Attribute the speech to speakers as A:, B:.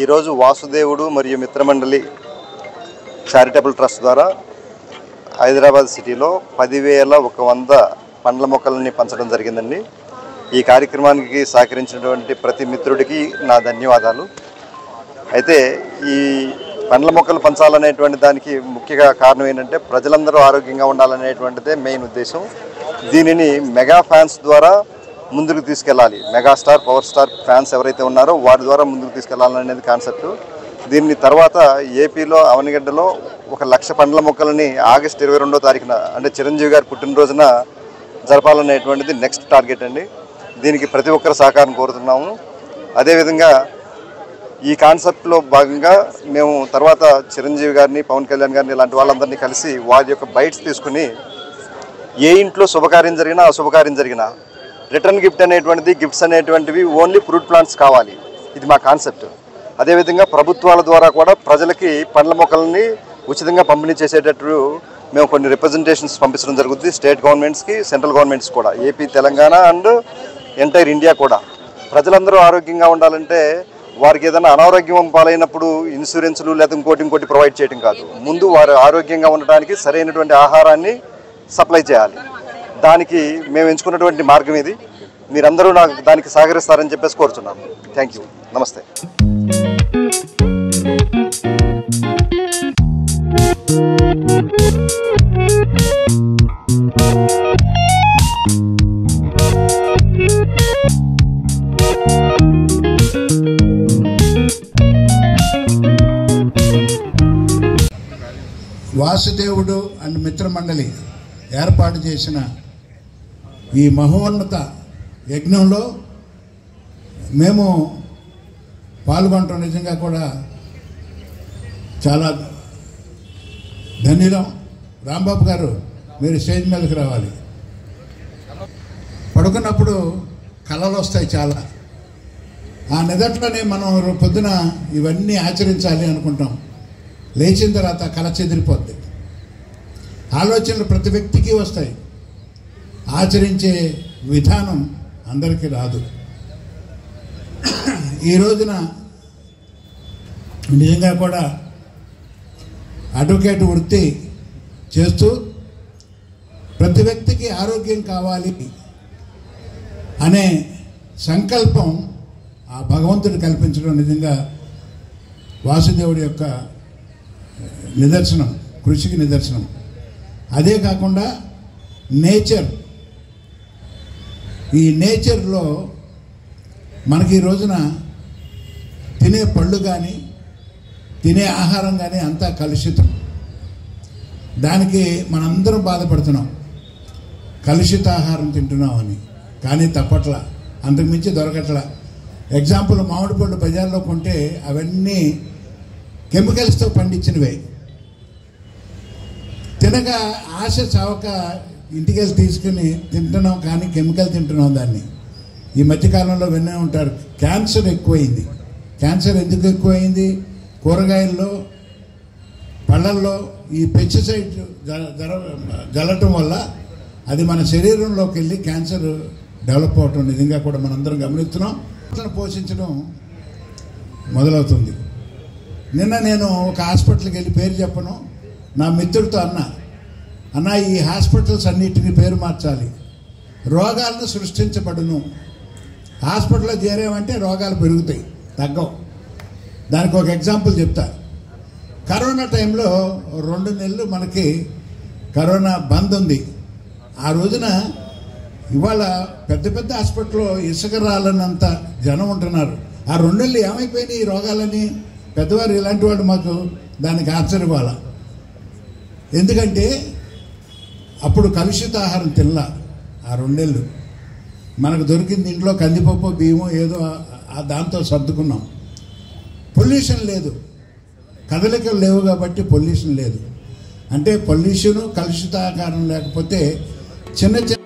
A: ఈరోజు వాసుదేవుడు మరియు మిత్రమండలి చారిటబుల్ ట్రస్ట్ ద్వారా హైదరాబాద్ సిటీలో 10,100 పండ్ల మొక్కలని పంచడం జరిగిందండి. ఈ కార్యక్రమానికి సహకరించినటువంటి ప్రతి మిత్రుడికి నా ధన్యవాదాలు. అయితే ఈ పండ్ల మొక్కలు పంచాలనేటువంటి దానికి ముఖ్య కారణం ఏంటంటే ప్రజలందరూ ఆరోగ్యంగా ఉండాలనేటువంటిదే మెయిన్ ఉద్దేశం. దీనిని మెగా ఫ్యాన్స్ ద్వారా ముందుకు తీసుకెళ్ళాలి. మెగాస్టార్, పవర్ స్టార్ ఫ్యాన్స్ ఎవరైతే ఉన్నారో వారి ద్వారా ముందుకు తీసుకెళ్లాలనేది కాన్సెప్ట్. దీన్ని తర్వాత ఏపీలో అవనిగడ్డలో 1,00,000 పండ్ల మొక్కలని ఆగస్టు 22వ తారీఖున అంటే చిరంజీవి గారి పుట్టినరోజున జరపాలనేటువంటిది నెక్స్ట్ టార్గెట్ అండి. దీనికి ప్రతి ఒక్కరు సహకారం కోరుతున్నాము. అదేవిధంగా ఈ కాన్సెప్ట్లో భాగంగా మేము తర్వాత చిరంజీవి గారిని, పవన్ కళ్యాణ్ గారిని ఇలాంటి వాళ్ళందరినీ కలిసి వారి యొక్క బైట్స్ తీసుకుని ఏ ఇంట్లో శుభకార్యం జరిగినా అశుభకార్యం జరిగినా రిటర్న్ గిఫ్ట్ అనేటువంటిది, గిఫ్ట్స్ అనేటువంటివి ఓన్లీ ఫ్రూట్ ప్లాంట్స్ కావాలి. ఇది మా కాన్సెప్ట్. అదేవిధంగా ప్రభుత్వాల ద్వారా కూడా ప్రజలకి పండ్ల మొక్కలని ఉచితంగా పంపిణీ చేసేటట్టు మేము కొన్ని రిప్రజెంటేషన్స్ పంపించడం జరుగుతుంది. స్టేట్ గవర్నమెంట్స్కి, సెంట్రల్ గవర్నమెంట్స్ కూడా, AP, Telangana and entire India కూడా. ప్రజలందరూ ఆరోగ్యంగా ఉండాలంటే వారికి ఏదైనా అనారోగ్యం పాలైనప్పుడు ఇన్సూరెన్స్లు లేదా ఇంకోటి ప్రొవైడ్ చేయడం కాదు. ముందు వారు ఆరోగ్యంగా ఉండడానికి సరైనటువంటి ఆహారాన్ని సప్లై చేయాలి. దానికి మేము ఎంచుకున్నటువంటి మార్గం ఇది. మీరందరూ నాకు దానికి సహకరిస్తారని చెప్పేసి కోరుచున్నాను. Thank you. నమస్తే.
B: వాసుదేవుడు అండ్ మిత్రమండలి ఏర్పాటు చేసిన ఈ మహోన్నత యజ్ఞంలో మేము పాల్గొనడం నిజంగా కూడా చాలా ధన్యులం. రాంబాబు గారు, మీరు స్టేజ్ మీదకి రావాలి. పడుకున్నప్పుడు కళలు వస్తాయి చాలా. ఆ నిదట్లోనే మనం పొద్దున ఇవన్నీ ఆచరించాలి అనుకుంటాం. లేచిన తర్వాత కళ చెదిరిపోద్ది. ఆలోచనలు ప్రతి వ్యక్తికి వస్తాయి. ఆచరించే విధానం అందరికీ రాదు. ఈ రోజున నిజంగా కూడా అడ్వకేట్ వృత్తి చేస్తూ ప్రతి వ్యక్తికి ఆరోగ్యం కావాలి అనే సంకల్పం ఆ భగవంతుడు కల్పించడం నిజంగా వాసుదేవుడి యొక్క నిదర్శనం, కృషికి నిదర్శనం. అదే కాకుండా ఈ నేచర్లో మనకి ఈ రోజున తినే పళ్ళు కానీ తినే ఆహారం కానీ అంతా కలుషితం. దానికి మనందరం బాధపడుతున్నాం, కలుషిత ఆహారం తింటున్నామని. కానీ తప్పట్లా, అంతకుమించి దొరకట్లా. ఎగ్జాంపుల్, మామిడి పళ్ళు బజార్లో కొంటే అవన్నీ కెమికల్స్తో పండించినవే. తినగా ఆశ చావక ఇంటికెళ్ళి తీసుకుని తింటున్నాం, కానీ కెమికల్ తింటున్నాం దాన్ని. ఈ మధ్యకాలంలో వినే ఉంటారు, క్యాన్సర్ ఎక్కువైంది. క్యాన్సర్ ఎందుకు ఎక్కువైంది? కూరగాయల్లో, పళ్ళల్లో ఈ పెస్టిసైడ్ జల్లటం వల్ల అది మన శరీరంలోకి వెళ్ళి క్యాన్సర్ డెవలప్ అవటం నిజంగా కూడా మనందరం గమనిస్తున్నాం. పోషించడం మొదలవుతుంది. నిన్న నేను ఒక హాస్పిటల్కి వెళ్ళి, పేరు చెప్పను, నా మిత్రుడితో అన్న ఈ హాస్పిటల్స్ అన్నిటిని పేరు మార్చాలి, రోగాలను సృష్టించబడును. హాస్పిటల్లో చేరామంటే రోగాలు పెరుగుతాయి, తగ్గవు. దానికి ఒక ఎగ్జాంపుల్ చెప్తా. కరోనా టైంలో 2 నెలలు మనకి కరోనా బంద్ ఉంది. ఆ రోజున ఇవాళ పెద్ద పెద్ద హాస్పిటల్లో ఇసుక రాలన్నంత జనం ఉంటున్నారు. ఆ 2 నెలలు ఏమైపోయినాయి ఈ రోగాలని? పెద్దవారు ఇలాంటి వాడు మాకు దానికి ఆశ్చర్యపోవాల. ఎందుకంటే అప్పుడు కలుషిత ఆహారం తినలా. ఆ 2 నెలలు మనకు దొరికింది ఇంట్లో కందిపప్పు, బియ్యమో ఏదో దాంతో సర్దుకున్నాం. పొల్యూషన్ లేదు, కదలికలు లేవు కాబట్టి పొల్యూషన్ లేదు. అంటే పొల్యూషను కలుషితాకారం లేకపోతే చిన్న చిన్న